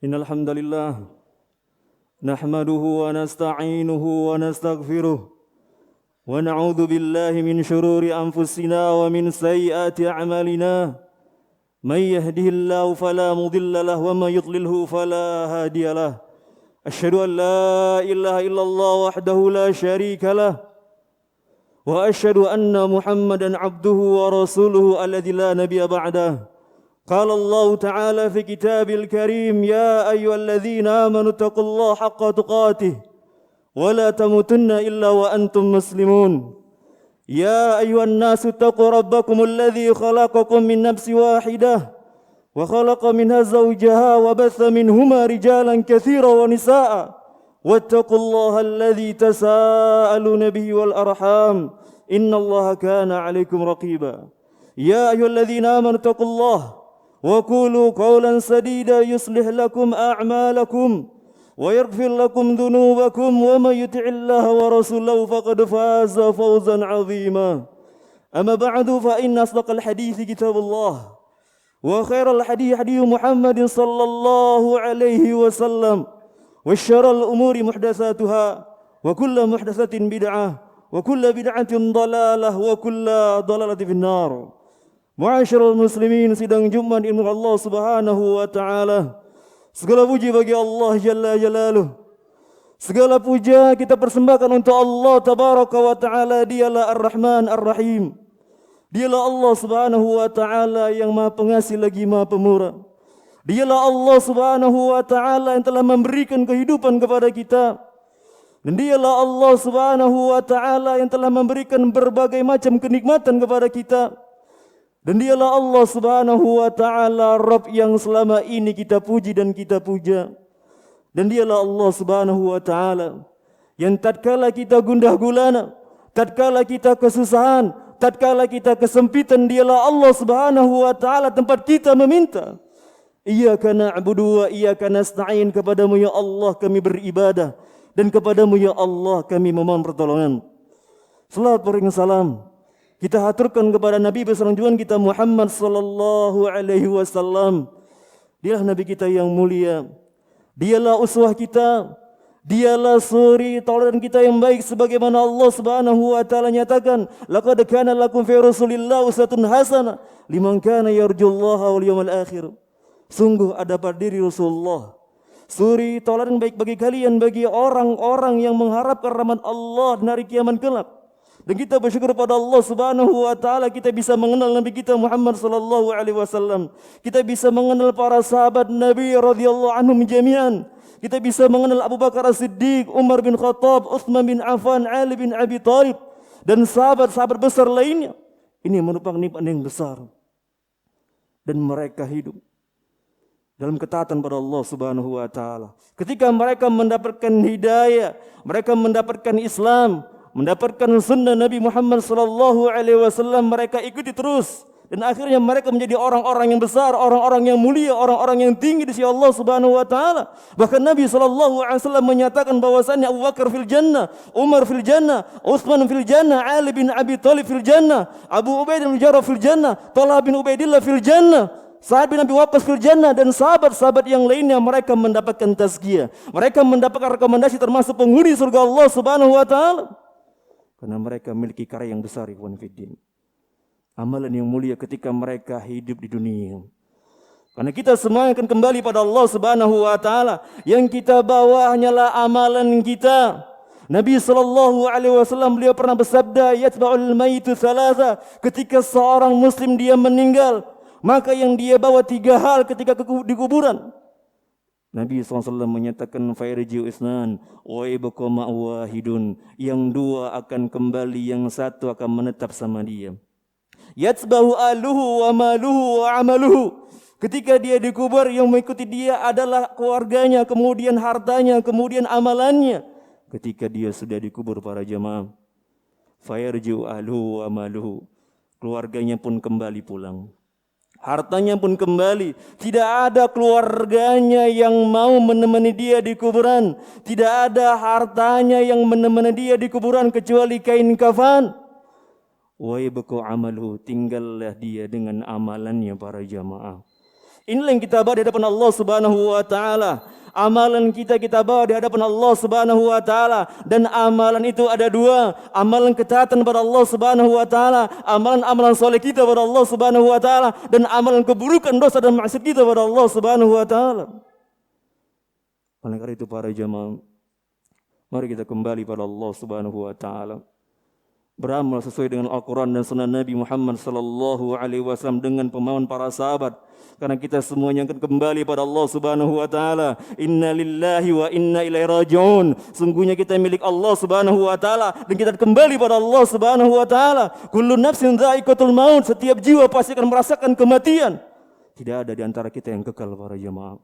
Innal hamdalillah nahmaduhu wa nasta'inuhu wa nastaghfiruh wa na'udzu billahi min shururi anfusina wa min sayyiati a'malina. May yahdihillahu fala mudilla lahu wa may yudlilhu fala hadiya lahu. Asyhadu an la ilaha illallah wahdahu la syarika lah wa asyhadu anna Muhammadan abduhu wa rasuluhu alladzi la nabiyya ba'dahu. Qala Allah Ta'ala fi kitabil karim, ya ayyuhalladzina amanu taqullaha haqqa tuqatih wa la tamutunna illa wa antum muslimun. Ya ayyuhan nasu taqu rabbakumul ladzi khalaqakum min nafsin wahidah wa khalaqa minha zawjaha wa batha minhuma rijalan katsiran wa nisaa'a wattaqullaha alladzi tasaaluna bihi wal arham innallaha kana 'alaikum raqiba. Ya ayyuhalladzina amanu taqullaha wa qulu qawlan sadida yuslih lakum a'malakum wa yaghfir lakum dhunubakum wa may yuti'illaha wa rasulahu faqad faza fawzan 'azima. Amma ba'du fa inna asdaqal hadithi kitabullah wa khairal hadithi hadiyu Muhammadin sallallahu alaihi wasallam wa syarrul umuri muhdatsatuha wa kullu muhdatsatin bid'ah wa kullu bid'atin dhalalah wa kullu dhalalatin finnar. Ma'asyiral muslimin, sidang Jumat ilmu Allah Subhanahu wa taala. Segala puji bagi Allah Jalla Jalaluh. Segala puja kita persembahkan untuk Allah Tabaraka wa taala. Dialah Ar-Rahman Ar-Rahim. Dialah Allah Subhanahu wa taala yang Maha Pengasih lagi Maha Pemurah. Dialah Allah Subhanahu wa taala yang telah memberikan kehidupan kepada kita. Dan dialah Allah Subhanahu wa taala yang telah memberikan berbagai macam kenikmatan kepada kita. Dan dialah Allah Subhanahu wa ta'ala Rabb yang selama ini kita puji dan kita puja. Dan dialah Allah Subhanahu wa ta'ala yang tatkala kita gundah gulana, tatkala kita kesusahan, tatkala kita kesempitan, dialah Allah Subhanahu wa ta'ala tempat kita meminta. Iyyaka na'budu wa iyyaka nasta'in, kepadamu ya Allah kami beribadah dan kepadamu ya Allah kami memohon pertolongan. Salawat dan salam kita haturkan kepada Nabi besar junjungan kita Muhammad sallallahu alaihi wasallam. Dialah Nabi kita yang mulia. Dialah uswah kita. Dialah suri tauladan kita yang baik, sebagaimana Allah Subhanahu wa taala nyatakan, laqad kana lakum fi Rasulillah uswatun hasanah liman kana yarjullaha wal yawmal akhir. Sungguh ada pada diri Rasulullah suri tauladan baik bagi kalian, bagi orang-orang yang mengharapkan rahmat Allah di hari kiamat kelak. Dan kita bersyukur pada Allah Subhanahu wa taala kita bisa mengenal Nabi kita Muhammad sallallahu alaihi wasallam. Kita bisa mengenal para sahabat Nabi radhiyallahu anhum jami'an. Kita bisa mengenal Abu Bakar As-Siddiq, Umar bin Khattab, Utsman bin Affan, Ali bin Abi Thalib dan sahabat-sahabat besar lainnya. Ini merupakan nikmat yang besar. Dan mereka hidup dalam ketaatan pada Allah Subhanahu wa taala. Ketika mereka mendapatkan hidayah, mereka mendapatkan Islam, mendapatkan sunnah Nabi Muhammad sallallahu alaihi wasallam, mereka ikuti terus dan akhirnya mereka menjadi orang-orang yang besar, orang-orang yang mulia, orang-orang yang tinggi di sisi Allah Subhanahu wa taala. Bahkan Nabi sallallahu alaihi wasallam menyatakan bahwasannya Abu Bakar fil jannah, Umar fil jannah, Utsman fil jannah, Ali bin Abi Thalib fil jannah, Abu Ubaidah bin Jarrah fil jannah, Talha bin Ubaidillah fil jannah, Sa'ad bin Abi Waqqas fil jannah, dan sahabat-sahabat yang lainnya mereka mendapatkan tazkiyah. Mereka mendapatkan rekomendasi termasuk penghuni surga Allah Subhanahu wa taala. Karena mereka memiliki karya yang besar, ikhwan fiddin. Amalan yang mulia ketika mereka hidup di dunia. Karena kita semua akan kembali pada Allah Subhanahu wa taala. Yang kita bawa hanyalah amalan kita. Nabi sallallahu alaihi wasallam beliau pernah bersabda, yatba'ul mayyitu thalatha. Ketika seorang muslim dia meninggal, maka yang dia bawa 3 hal ketika di kuburan. Nabi SAW menyatakan fairji'u isnan wa ibqa ma'wahidun, yang 2 akan kembali, yang 1 akan menetap sama dia. Yatsbahu aluhu wa maluhu wa amaluhu. Ketika dia dikubur, yang mengikuti dia adalah keluarganya, kemudian hartanya, kemudian amalannya. Ketika dia sudah dikubur para jamaah, fairji'u aluhu wa maluhu, keluarganya pun kembali pulang, hartanya pun kembali. Tidak ada keluarganya yang mau menemani dia di kuburan. Tidak ada hartanya yang menemani dia di kuburan kecuali kain kafan. Wa yabqa amaluhu, tinggallah dia dengan amalannya para jamaah. Inilah yang kita bawa di hadapan Allah Subhanahu wa taala. Amalan kita bawa di hadapan Allah Subhanahu wa taala, dan amalan itu ada dua, amalan ketaatan kepada Allah Subhanahu wa taala, amalan soleh kita kepada Allah Subhanahu wa taala, dan amalan keburukan dosa dan maksiat kita kepada Allah Subhanahu wa taala. Oleh karena itu para jamaah, mari kita kembali pada Allah Subhanahu wa taala, beramal sesuai dengan Al-Quran dan Sunnah Nabi Muhammad sallallahu alaihi wasallam dengan pemahaman para sahabat. Karena kita semuanya akan kembali pada Allah Subhanahu wa taala. Inna lillahi wa inna ilaihi raji'un. Sungguhnya kita milik Allah Subhanahu wa taala dan kita kembali pada Allah Subhanahu wa taala. Kullu nafsin dha'iqatul maut. Setiap jiwa pasti akan merasakan kematian. Tidak ada di antara kita yang kekal para jemaah.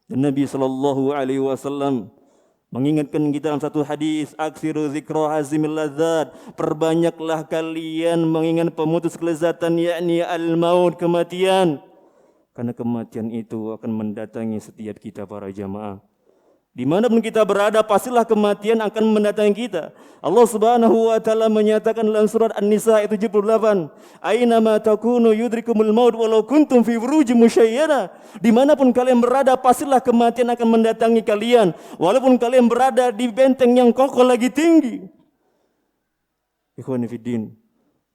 Dan Nabi sallallahu alaihi wasallam mengingatkan kita dalam satu hadis, aksiru zikra hazimil ladzat, perbanyaklah kalian mengingat pemutus kelezatan, yakni al-maut, kematian. Karena kematian itu akan mendatangi setiap kita para jamaah. Dimanapun kita berada, pastilah kematian akan mendatangi kita. Allah Subhanahu wa taala menyatakan dalam surat An-Nisa ayat 78, "Ainama takunu yudrikumul maut walau kuntum fi burujin musyayyada." Dimanapun kalian berada, pastilah kematian akan mendatangi kalian, walaupun kalian berada di benteng yang kokoh lagi tinggi. Ikhwani fiddin,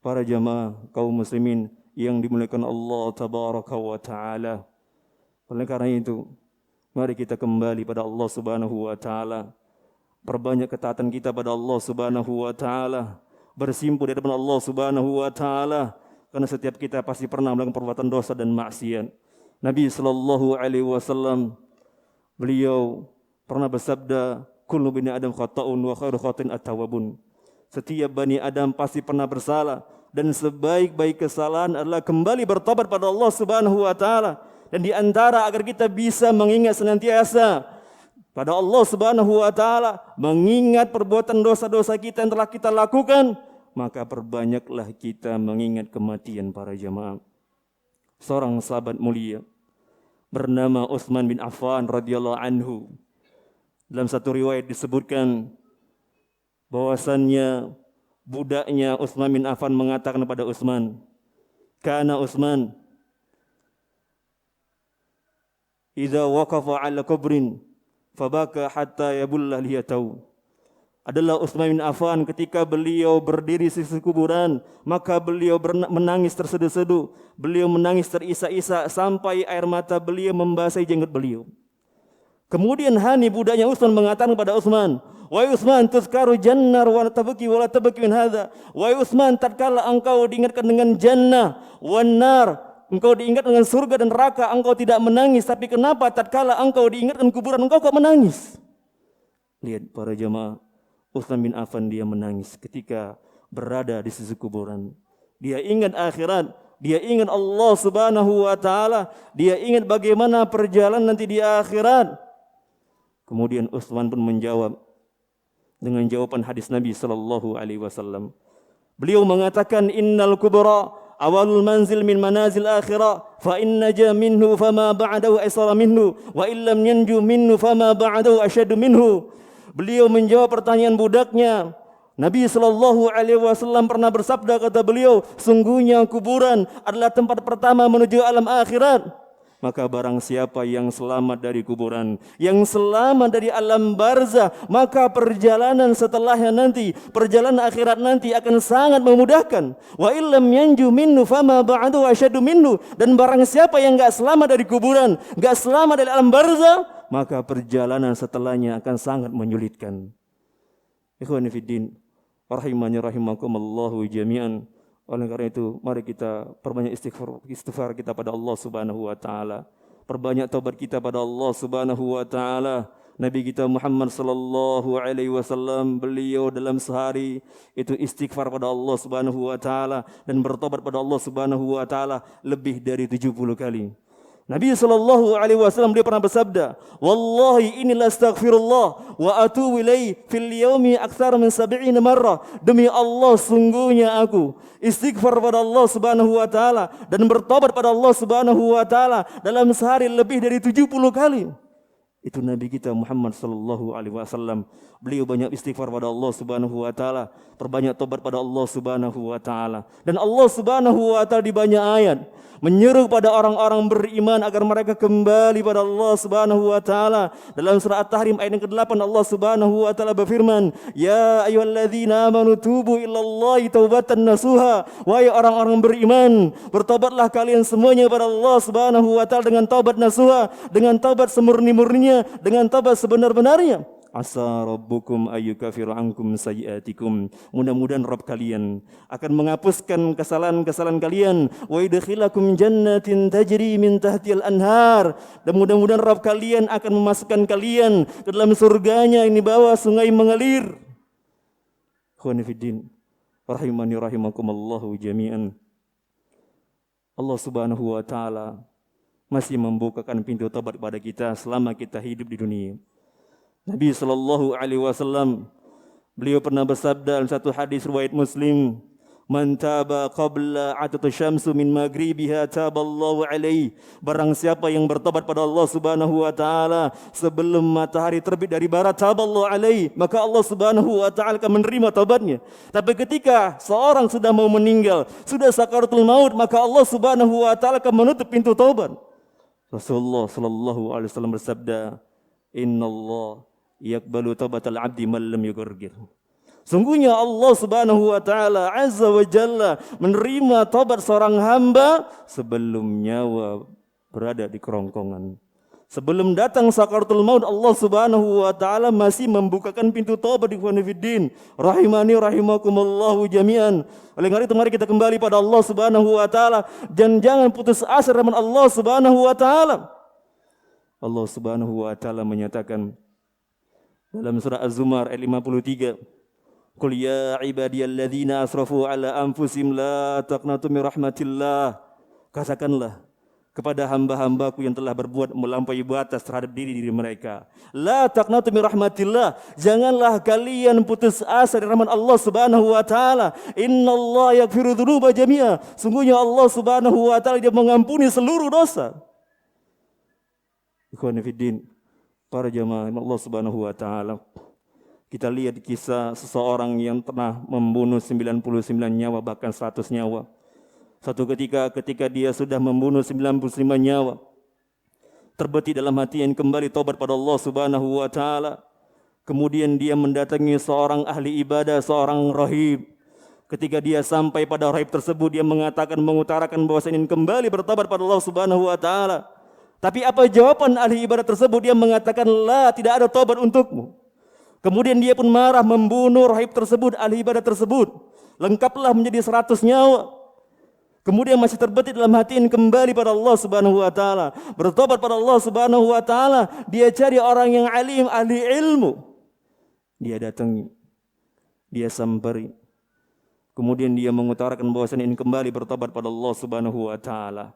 para jamaah kaum muslimin yang dimuliakan Allah tabaraka wa taala. Oleh karena itu, mari kita kembali pada Allah Subhanahu wa taala. Perbanyak ketaatan kita pada Allah Subhanahu wa taala, bersimpuh di hadapan Allah Subhanahu wa taala, karena setiap kita pasti pernah melakukan perbuatan dosa dan maksiat. Nabi sallallahu alaihi wasallam beliau pernah bersabda, "Kullu bani Adam khata'un wa khairu khata'in at-tawwabun." Setiap bani Adam pasti pernah bersalah, dan sebaik-baik kesalahan adalah kembali bertobat pada Allah Subhanahu wa taala. Dan di antara agar kita bisa mengingat senantiasa pada Allah Subhanahu wa taala, mengingat perbuatan dosa-dosa kita yang telah kita lakukan, maka perbanyaklah kita mengingat kematian para jamaah. Seorang sahabat mulia bernama Utsman bin Affan radhiyallahu anhu. Dalam satu riwayat disebutkan bahwasannya budaknya Utsman bin Affan mengatakan kepada Utsman, "Kana Utsman idza waqafa 'ala qabrin fabaka hatta yabulla liyatau." Adalah Utsman bin Affan ketika beliau berdiri di sisi kuburan, maka beliau menangis terseduh-seduh, beliau menangis terisak-isak sampai air mata beliau membasahi jenggot beliau. Kemudian Hani budaknya Utsman mengatakan kepada Utsman, "Wahai Utsman, tuzkaru jannar wa tabki wa la tabki min hadza." Wahai Utsman, tatkala engkau diingatkan dengan jannah wan nar, engkau diingat dengan surga dan neraka, engkau tidak menangis, tapi kenapa tatkala engkau diingatkan kuburan engkau kok menangis? Lihat para jemaah, Utsman bin Affan dia menangis ketika berada di sisi kuburan. Dia ingat akhirat, dia ingat Allah Subhanahu wa taala, dia ingat bagaimana perjalanan nanti di akhirat. Kemudian Utsman pun menjawab dengan jawaban hadis Nabi sallallahu alaihi wasallam. Beliau mengatakan, "Innal kubra awalul manzil min manazil akhirah, fa in naja minhu fama ba'dahu aysara minhu, wa illam yanju minhu fama ba'dahu asyaddu minhu." Beliau menjawab pertanyaan budaknya. Nabi sallallahu alaihi wasallam pernah bersabda, kata beliau, "Sungguhnya kuburan adalah tempat pertama menuju alam akhirat." Maka barang siapa yang selamat dari kuburan, yang selamat dari alam barzah, maka perjalanan setelahnya nanti, perjalanan akhirat nanti akan sangat memudahkan. Wa illam yanju minhu fama ba'du asyaddu minhu. Dan barang siapa yang enggak selamat dari kuburan, enggak selamat dari alam barzah, maka perjalanan setelahnya akan sangat menyulitkan. Ikhwani fiddin, rahimani rahimakumullahu jami'an. Oleh karena itu, mari kita perbanyak istighfar kita pada Allah Subhanahu wa taala. Perbanyak taubat kita pada Allah Subhanahu wa taala. Nabi kita Muhammad sallallahu alaihi wasallam, beliau dalam sehari itu istighfar pada Allah Subhanahu wa taala dan bertobat pada Allah Subhanahu wa taala lebih dari 70 kali. Nabi sallallahu alaihi wasallam dia pernah bersabda, "Wallahi inni lastaghfirullah wa atubu ilaihi fil yaumi aktsar min 70 marrah." Demi Allah, sungguhnya aku istighfar pada Allah Subhanahu wa taala dan bertobat pada Allah Subhanahu wa taala dalam sehari lebih dari 70 kali. Itu Nabi kita Muhammad sallallahu alaihi wasallam. Beliau banyak istighfar pada Allah Subhanahu wa taala, perbanyak tobat pada Allah Subhanahu wa taala. Dan Allah Subhanahu wa taala di banyak ayat menyeru pada orang-orang beriman agar mereka kembali pada Allah Subhanahu wa taala. Dalam surah At-Tahrim ayat yang ke-8 Allah Subhanahu wa taala berfirman, "Ya ayyuhalladzina amanu tubu ilallahi taubatan nasuha." Wahai orang-orang beriman, bertobatlah kalian semuanya pada Allah Subhanahu wa taala dengan taubat nasuha, dengan taubat semurni-murninya, dengan taubat sebenar-benarnya. Asa rabbukum ayyukafiru ankum sayyiatikum. Mudah-mudahan Rabb kalian akan menghapuskan kesalahan-kesalahan kalian. Wa yudkhilakum jannatin tajri min tahtihal anhar. Dan mudah-mudahan Rabb kalian akan memasukkan kalian ke dalam surganya ini bawah sungai mengalir. Ikhwani fiddin, rahimani rahimakumullahu jami'an. Allah Subhanahu wa taala masih membukakan pintu taubat kepada kita selama kita hidup di dunia. Nabi sallallahu alaihi wasallam beliau pernah bersabda dalam satu hadis riwayat Muslim, "Man taba qabla atatu syamsu min maghribiha taballahu alaihi." Barang siapa yang bertobat pada Allah Subhanahu wa taala sebelum matahari terbit dari barat, taballahu alaihi, maka Allah Subhanahu wa taala akan menerima taubatnya. Tapi ketika seorang sudah mau meninggal, sudah sakaratul maut, maka Allah Subhanahu wa taala akan menutup pintu taubat. Rasulullah sallallahu alaihi wasallam bersabda, "Innallah yaqbalu taubatal abdi man lam yughargir." Sungguhnya Allah Subhanahu wa taala azza wa jalla menerima taubat seorang hamba sebelum nyawa berada di kerongkongan. Sebelum datang sakaratul maut, Allah Subhanahu wa taala masih membukakan pintu taubat di fiddin. Rahimani rahimakumullahu jami'an. Oleh karena itu mari kita kembali pada Allah Subhanahu wa taala dan jangan putus asa dengan Allah Subhanahu wa taala. Allah Subhanahu wa taala menyatakan dalam surah Az-Zumar ayat 53, "Qul ya ibadiyalladzina asrafu ala anfusihim la taqnatu min rahmatillah." Katakanlah kepada hamba-hambaku yang telah berbuat melampaui batas terhadap diri mereka, la taqnatu min rahmatillah, janganlah kalian putus asa dari rahmat Allah Subhanahu wa taala. Innallaha yaghfiru dzunuba jami'a. Sungguhnya Allah Subhanahu wa taala Dia mengampuni seluruh dosa. Ikhwani fiddin, para jamaah Allah Subhanahu wa taala, kita lihat kisah seseorang yang pernah membunuh 99 nyawa, bahkan 100 nyawa. Satu ketika dia sudah membunuh 95 nyawa, terbetik dalam hati yang kembali taubat pada Allah Subhanahu wa taala. Kemudian dia mendatangi seorang ahli ibadah, seorang rahib. Ketika dia sampai pada rahib tersebut, dia mengutarakan bahwa ingin kembali bertobat pada Allah Subhanahu wa taala. Tapi apa jawaban ahli ibadah tersebut? Dia mengatakan, "La, tidak ada taubat untukmu." Kemudian dia pun marah membunuh rahib tersebut, ahli ibadah tersebut. Lengkaplah menjadi 100 nyawa. Kemudian masih terbetik dalam hati ini kembali pada Allah Subhanahu wa taala, bertobat pada Allah Subhanahu wa taala. Dia cari orang yang alim, ahli ilmu. Dia datangi, dia sampari. Kemudian dia mengutarakan bahwasanya ingin kembali bertobat pada Allah Subhanahu wa taala.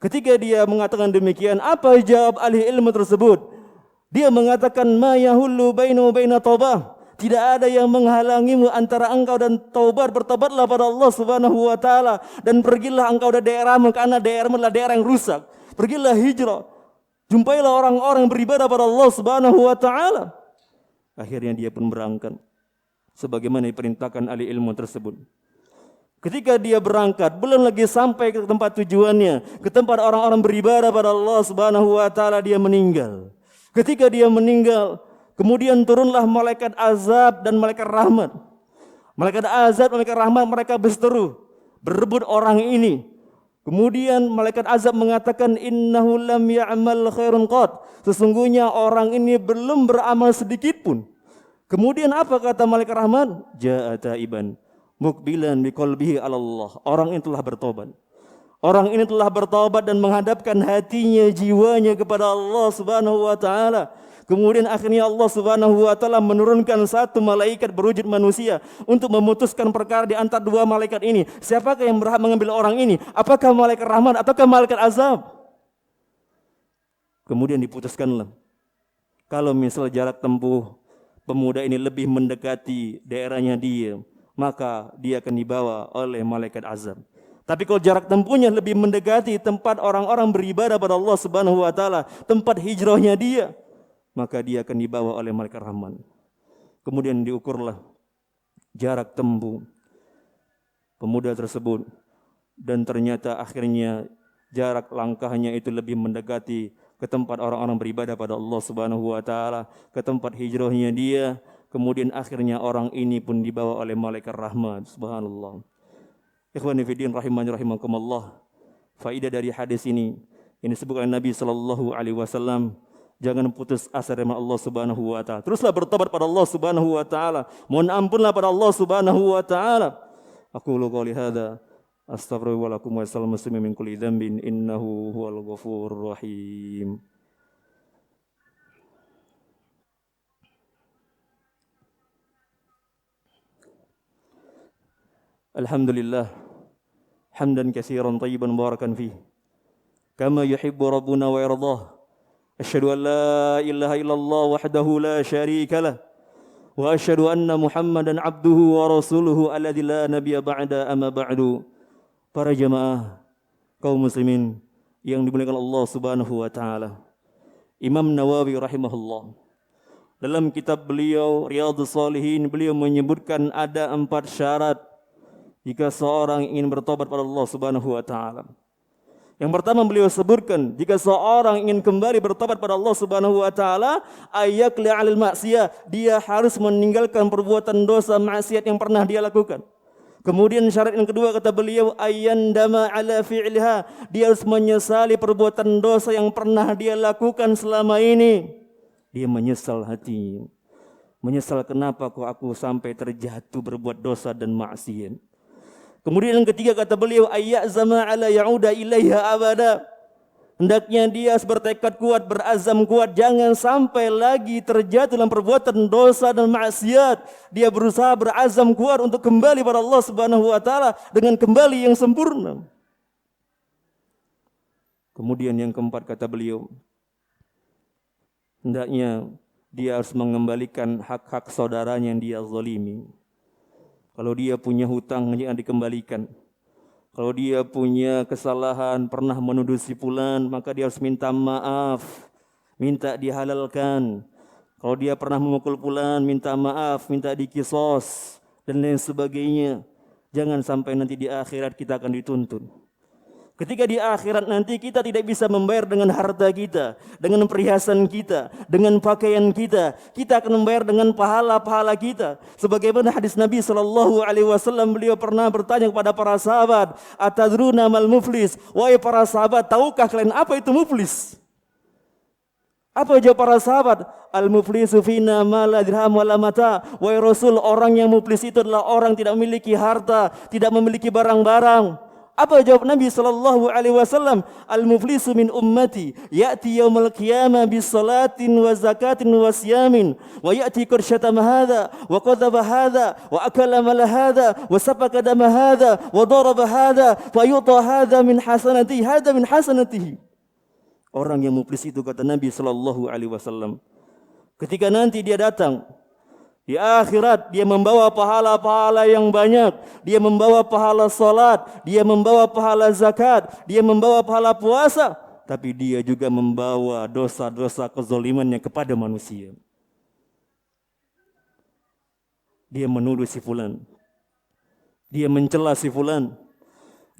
Ketika dia mengatakan demikian, apa jawab ahli ilmu tersebut? Dia mengatakan, "Ma yahullu bainu baina taubah." Tidak ada yang menghalangimu antara engkau dan taubat. Bertobatlah pada Allah Subhanahu wa taala dan pergilah engkau dari daerahmu, karena daerahmu adalah daerah yang rusak. Pergilah hijrah. Jumpailah orang-orang yang beribadah pada Allah Subhanahu wa taala. Akhirnya dia pun berangkat sebagaimana diperintahkan ahli ilmu tersebut. Ketika dia berangkat, belum lagi sampai ke tempat tujuannya, ke tempat orang-orang beribadah pada Allah Subhanahu wa taala, dia meninggal. Ketika dia meninggal, kemudian turunlah malaikat azab dan malaikat rahmat. Malaikat azab dan malaikat rahmat mereka berseteru, berebut orang ini. Kemudian malaikat azab mengatakan, "Innahu lam ya'mal khairun qad." Sesungguhnya orang ini belum beramal sedikit pun. Kemudian apa kata malaikat rahmat? "Ja'a taiban mukbilan biqalbihi 'ala Allah." Orang ini telah bertobat. Orang ini telah bertobat dan menghadapkan hatinya, jiwanya kepada Allah Subhanahu wa taala. Kemudian akhirnya Allah Subhanahu wa taala menurunkan satu malaikat berwujud manusia untuk memutuskan perkara di antara dua malaikat ini. Siapakah yang berhak mengambil orang ini? Apakah malaikat rahmat ataukah malaikat azab? Kemudian diputuskanlah, kalau misal jarak tempuh pemuda ini lebih mendekati daerahnya dia, maka dia akan dibawa oleh malaikat azab. Tapi kalau jarak tempuhnya lebih mendekati tempat orang-orang beribadah pada Allah Subhanahu wa taala, tempat hijrahnya dia, maka dia akan dibawa oleh malaikat rahmat. Kemudian diukurlah jarak tempuh pemuda tersebut, dan ternyata akhirnya jarak langkahnya itu lebih mendekati ke tempat orang-orang beribadah pada Allah Subhanahu wa taala, ke tempat hijrahnya dia, kemudian akhirnya orang ini pun dibawa oleh malaikat rahmat. Subhanallah. Ikhwani fi din rahimani rahimakumullah. Faidah dari hadis ini disebutkan Nabi sallallahu alaihi wasallam, jangan putus asa dari Allah Subhanahu wa taala. Teruslah bertobat pada Allah Subhanahu wa taala. Mohon ampunlah pada Allah Subhanahu wa taala. Aqulu qouli hadza astaghfiru wa lakum wa sallallahu muslimin min kulli dhanbin innahu huwal ghafurur rahim. Alhamdulillah hamdan katsiran thayyiban mubarakan fihi kama yuhibbu rabbuna wa yardah. Asyhadu an la ilaha illallah wahdahu la syarika lah wa asyhadu anna Muhammadan abduhu wa rasuluhu alladzi la nabiyya ba'da amma ba'du. Para jamaah kaum muslimin yang dimuliakan Allah Subhanahu wa taala. Imam Nawawi rahimahullah dalam kitab beliau Riyadhus Shalihin, beliau menyebutkan ada 4 syarat jika seorang ingin bertobat pada Allah Subhanahu wa taala. Yang pertama beliau sebutkan, jika seorang ingin kembali bertobat pada Allah Subhanahu wa taala, ayyakli 'alal ma'siyah, dia harus meninggalkan perbuatan dosa maksiat yang pernah dia lakukan. Kemudian syarat yang kedua kata beliau, ayyandama 'ala fi'liha, dia harus menyesali perbuatan dosa yang pernah dia lakukan selama ini. Dia menyesal hati. Menyesal, kenapa kok aku sampai terjatuh berbuat dosa dan maksiat. Kemudian yang ketiga kata beliau, ayyazama ala ya'uda ilaiha abada. Hendaknya dia bertekad kuat, berazam kuat, jangan sampai lagi terjatuh dalam perbuatan dosa dan maksiat. Dia berusaha berazam kuat untuk kembali pada Allah Subhanahu wa taala dengan kembali yang sempurna. Kemudian yang keempat kata beliau, hendaknya dia harus mengembalikan hak-hak saudaranya yang dia zalimi. Kalau dia punya hutang, jangan dikembalikan. Kalau dia punya kesalahan, pernah menuduh si fulan, maka dia harus minta maaf, minta dihalalkan. Kalau dia pernah memukul fulan, minta maaf, minta dikisos, dan lain sebagainya. Jangan sampai nanti di akhirat kita akan dituntut. Ketika di akhirat nanti kita tidak bisa membayar dengan harta kita, dengan perhiasan kita, dengan pakaian kita. Kita akan membayar dengan pahala-pahala kita. Sebagaimana hadis Nabi SAW, beliau pernah bertanya kepada para sahabat, atadruna mal muflis? Wahai para sahabat, tahukah kalian apa itu muflis? Apa jawab para sahabat? Al-muflisu fina ma la dirham wa la mata. Wahai Rasul, orang yang muflis itu adalah orang tidak memiliki harta, tidak memiliki barang-barang. Apa jawab Nabi sallallahu alaihi wasallam? Al-muflisu min ummati ya'ti yaumal qiyamah bis salatin wa zakatin wa siyamin wa ya'ti qad syatama hadha wa qadhaba hadha wa akala mal hadha wa safaka dama hadha wa daraba hadha fa yuta hadha min hasanatihi. Orang yang muflis itu kata Nabi sallallahu alaihi wasallam, ketika nanti dia datang di akhirat, dia membawa pahala-pahala yang banyak. Dia membawa pahala salat, dia membawa pahala zakat, dia membawa pahala puasa. Tapi dia juga membawa dosa-dosa kezalimannya kepada manusia. Dia menuduh si fulan, dia mencela si fulan,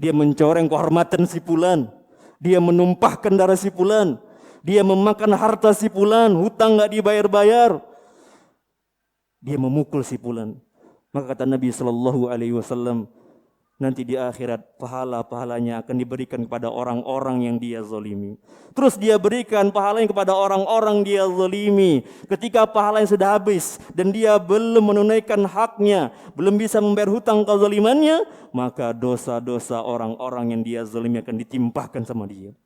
dia mencoreng kehormatan si fulan, dia menumpahkan darah si fulan, dia memakan harta si fulan, hutang gak dibayar-bayar. Dia memukul si fulan. Maka kata Nabi sallallahu alaihi wasallam, nanti di akhirat pahala-pahalanya akan diberikan kepada orang-orang yang dia zalimi. Terus dia berikan pahalanya kepada orang-orang dia zalimi. Ketika pahalanya sudah habis dan dia belum menunaikan haknya, belum bisa membayar hutang kezalimannya, maka dosa-dosa orang-orang yang dia zalimi akan ditimpahkan sama dia.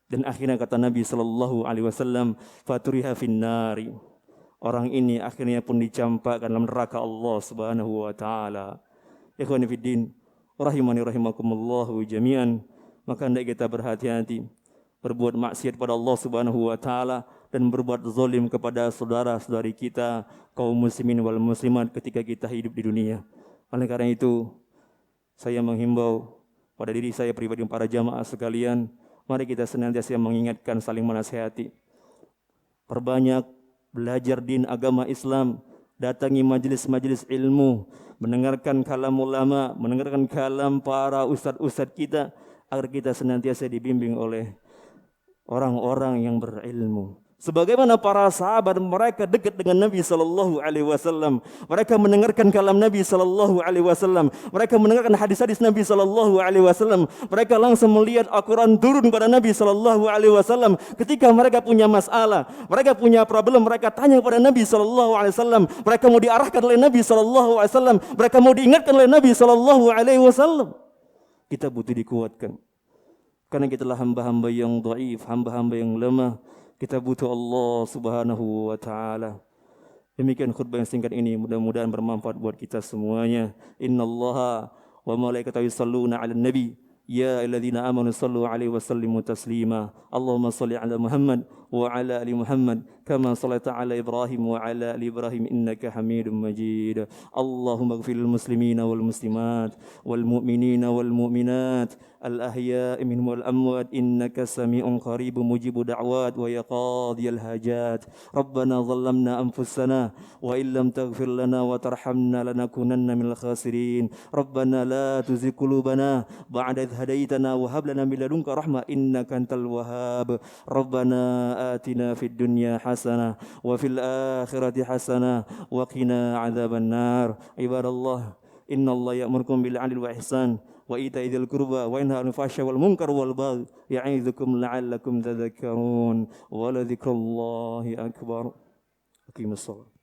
Dan akhirnya kata Nabi sallallahu alaihi wasallam, faturiha finnari. Orang ini akhirnya pun dicampakkan dalam neraka Allah Subhanahu wa taala. Ikhwani fiddin, rahimani rahimakumullahu jami'an. Maka hendak kita berhati-hati berbuat maksiat pada Allah Subhanahu wa taala dan berbuat zalim kepada saudara-saudari kita kaum muslimin wal muslimat ketika kita hidup di dunia. Oleh karena itu, saya menghimbau pada diri saya pribadi dan para jamaah sekalian, mari kita senantiasa mengingatkan, saling menasihati. Perbanyak belajar din agama Islam, datangi majelis-majelis ilmu, mendengarkan kalam ulama, mendengarkan kalam para ustaz-ustaz kita, agar kita senantiasa dibimbing oleh orang-orang yang berilmu. Sebagaimana para sahabat mereka dekat dengan Nabi sallallahu alaihi wasallam, mereka mendengarkan kalam Nabi sallallahu alaihi wasallam, mereka mendengarkan hadis-hadis Nabi sallallahu alaihi wasallam, mereka langsung melihat Al-Qur'an turun pada Nabi sallallahu alaihi wasallam. Ketika mereka punya masalah, mereka punya problem, mereka tanya kepada Nabi sallallahu alaihi wasallam, mereka mau diarahkan oleh Nabi sallallahu alaihi wasallam, mereka mau diingatkan oleh Nabi sallallahu alaihi wasallam. Kita butuh dikuatkan. Karena kita adalah hamba-hamba yang dhaif, hamba-hamba yang lemah. Kita butuh Allah Subhanahu wa taala. Demikian khutbah yang singkat ini, mudah-mudahan bermanfaat buat kita semuanya. Innallaha wa malaikatahu yusholluna 'alan nabi. Ya ayyuhalladzina amanu shallu 'alaihi wa sallimu taslima. Allahumma shalli 'ala Muhammad wa 'ala ali Muhammad kama shallaita 'ala Ibrahim wa 'ala ali Ibrahim innaka Hamidum Majid. Allahumma ighfirlil muslimina wal muslimat wal mu'minina wal mu'minat الأحياء منهم والأموات إنك سميع قريب مجيب دعوات ويا قاضي الحاجات ربنا ظلمنا أنفسنا وإن لم تغفر لنا وترحمنا لنكونن من الخاسرين ربنا لا تزغ قلوبنا بعد إذ هديتنا وهب لنا من لدنك رحمة إنك أنت الوهاب ربنا آتنا في الدنيا حسنة وفي الآخرة حسنة وقنا عذاب النار عباد الله إن الله يأمركم بالعدل والإحسان وإيتاء ذي القربى وينهى عن الفحشاء والمنكر والبغي يعظكم لعلكم تذكرون ولذكر الله أكبر. أقيموا الصلاة.